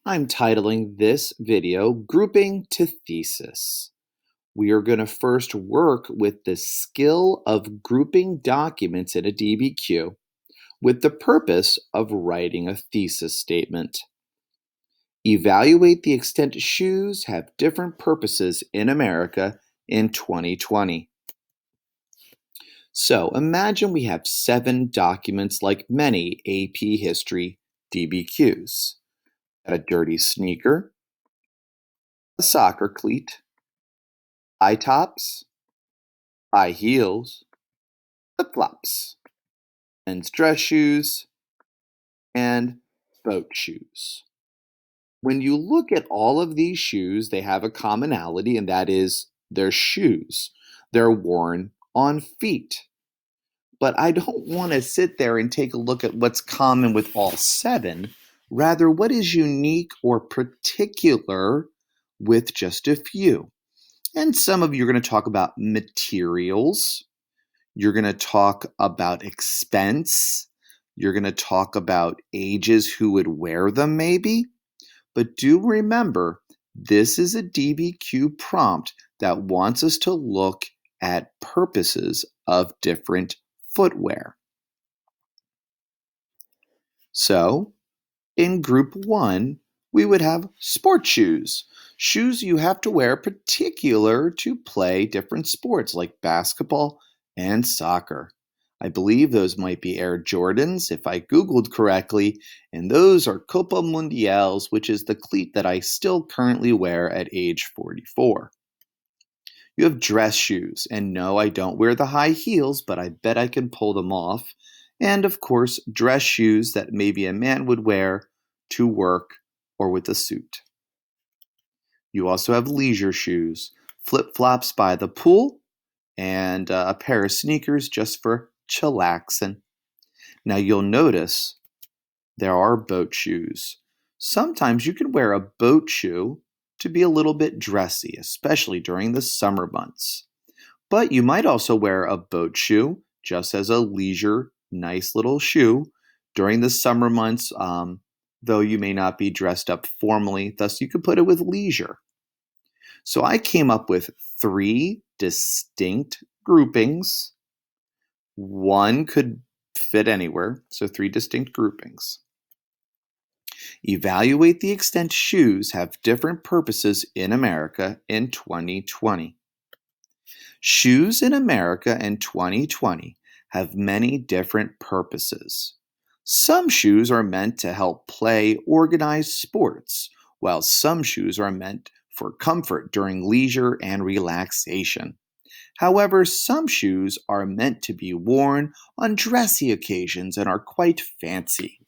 I'm titling this video Grouping to Thesis. We are going to first work with the skill of grouping documents in a DBQ with the purpose of writing a thesis statement. Evaluate the extent shoes have different purposes in America in 2020. So imagine we have 7 documents like many AP History DBQs. A dirty sneaker, a soccer cleat, high tops, high heels, flip-flops, men's dress shoes, and boat shoes. When you look at all of these shoes, they have a commonality, and that is they're shoes. They're worn on feet. But I don't want to sit there and take a look at what's common with all 7. Rather, what is unique or particular with just a few. And some of you are going to talk about materials. You're going to talk about expense. You're going to talk about ages who would wear them maybe. But do remember, this is a DBQ prompt that wants us to look at purposes of different footwear. So, in group 1, we would have sports shoes. Shoes you have to wear particular to play different sports like basketball and soccer. I believe those might be Air Jordans if I Googled correctly, and those are Copa Mundials, which is the cleat that I still currently wear at age 44. You have dress shoes, and no, I don't wear the high heels, but I bet I can pull them off. And of course, dress shoes that maybe a man would wear to work or with a suit. You also have leisure shoes, flip-flops by the pool, and a pair of sneakers just for chillaxing. Now you'll notice there are boat shoes. Sometimes you can wear a boat shoe to be a little bit dressy, especially during the summer months. But you might also wear a boat shoe just as a leisure, nice little shoe during the summer months, though you may not be dressed up formally, thus you could put it with leisure. So I came up with 3 distinct groupings. One could fit anywhere, so 3 distinct groupings. Evaluate the extent shoes have different purposes in America in 2020. Shoes in America in 2020 have many different purposes. Some shoes are meant to help play organized sports, while some shoes are meant for comfort during leisure and relaxation. However, some shoes are meant to be worn on dressy occasions and are quite fancy.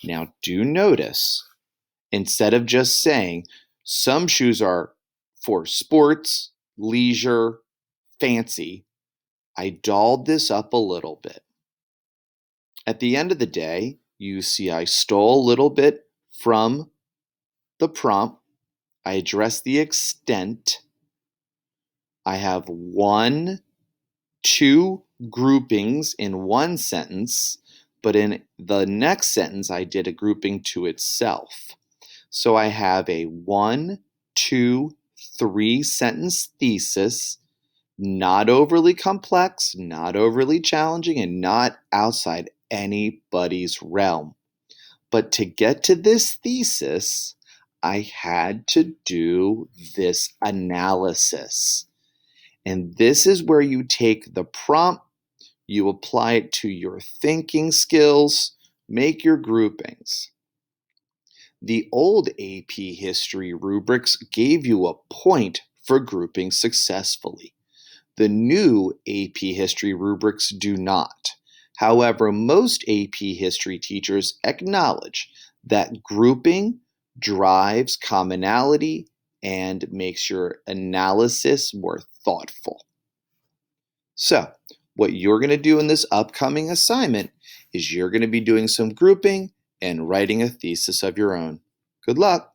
Now, do notice, instead of just saying some shoes are for sports, leisure, fancy, I dolled this up a little bit. At the end of the day, you see I stole a little bit from the prompt. I addressed the extent. I have 2 groupings in one sentence, but in the next sentence, I did a grouping to itself. So I have a 1, 2, 3 sentence thesis, not overly complex, not overly challenging, and not outside anybody's realm. But to get to this thesis, I had to do this analysis. And this is where you take the prompt, you apply it to your thinking skills, make your groupings. The old AP History rubrics gave you a point for grouping successfully. The new AP History rubrics do not. However, most AP History teachers acknowledge that grouping drives commonality and makes your analysis more thoughtful. So, what you're going to do in this upcoming assignment is you're going to be doing some grouping and writing a thesis of your own. Good luck!